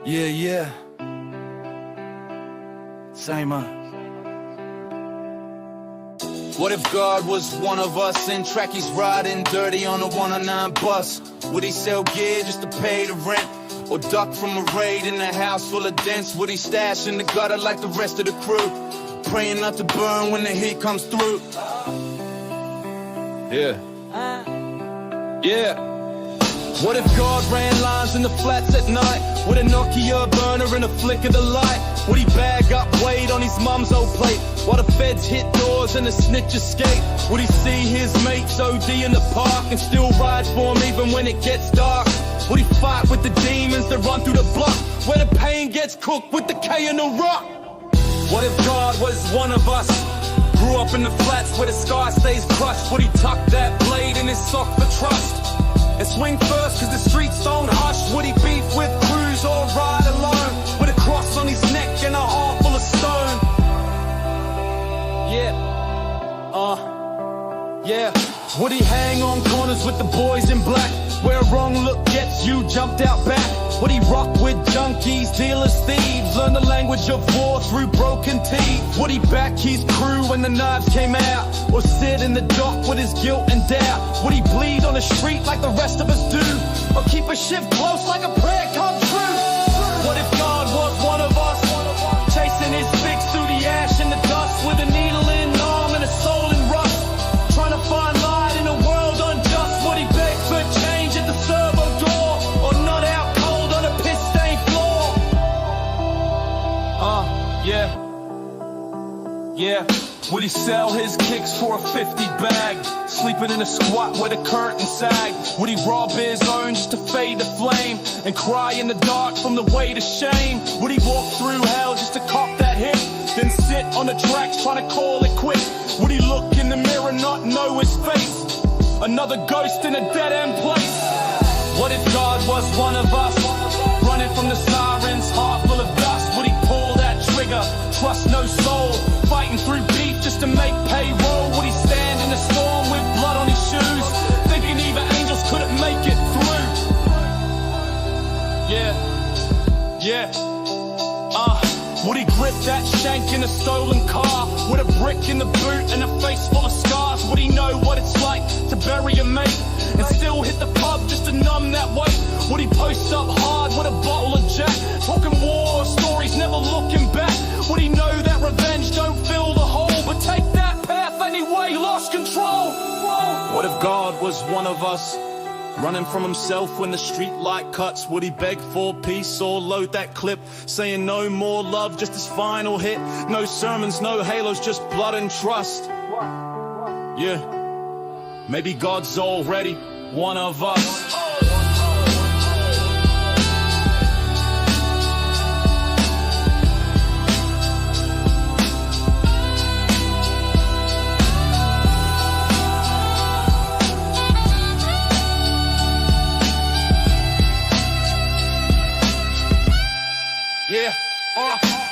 Yeah, yeah. Same, What if God was one of us in track he's riding dirty on a 109 bus? Would he sell gear just to pay the rent? Or duck from a raid in a house full of dents? Would he stash in the gutter like the rest of the crew, praying not to burn when the heat comes through? Yeah. Yeah. What if God ran lines in the flats at night with a Nokia burner and a flick of the light? Would he bag up weight on his mum's old plate while the feds hit doors and the snitch escape? Would he see his mates OD in the park and still ride for him even when it gets dark? Would he fight with the demons that run through the block where the pain gets cooked with the K and the rock? What if God was one of us? Grew up in the flats where the sky stays crushed. Would he tuck that blade in his sock for trust and swing first cause the streets don't hush? Would he beef with crews or ride alone with a cross on his neck and a heart full of stone? Yeah. Would he hang on corners with the boys in black where a wrong look gets you jumped out back? Would he rock with junkies, dealers, thieves, learn the language of war through broken teeth? Would he back his crew when the knives came out, or sit in the dock with his guilt and doubt? Would he bleed on the street like the rest of us do, or keep a shift close like a prayer come true? What if God was one of us, chasing his fix through the ash and the dust with a needle in arm and a soul in rust, trying to find light in a world unjust? Would he beg for change at the servo door, or nut out cold on a piss-stained floor? Yeah. Would he sell his kicks for a 50 bag, sleeping in a squat where the curtain sagged? Would he rob his own just to fade the flame and cry in the dark from the weight of shame? Would he walk through hell just to cop that hit, then sit on the tracks trying to call it quit? Would he look in the mirror and not know his face? Another ghost in a dead-end place. What if God was one of us, running from the sirens, heart full of dust? Would he pull that trigger, trust no soul, fighting through beef just to make payroll? Would he stand in the storm with blood on his shoes, thinking even angels couldn't make it through? Yeah. Would he grip that shank in a stolen car with a brick in the boot and a face full of scars? Would he know what it's like to bury a mate and still hit the pub just to numb that weight? Would he post up hard with a bottle of Jack, talking war stories, never looking back? Would he know that revenge don't fill the hole, but take that path anyway, lost control? What if God was one of us, running from himself when the street light cuts? Would he beg for peace or load that clip, saying no more love, just his final hit? No sermons, no halos, just blood and trust. Yeah, maybe God's already one of us.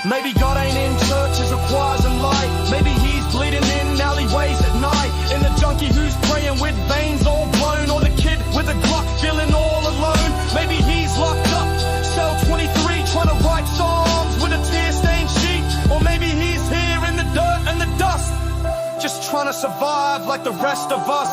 Maybe God ain't in churches or choirs and light. Maybe he's bleeding in alleyways at night, in the junkie who's praying with veins all blown, or the kid with a Glock feeling all alone. Maybe he's locked up, cell 23, trying to write songs with a tear-stained sheet. Or maybe he's here in the dirt and the dust, just trying to survive like the rest of us.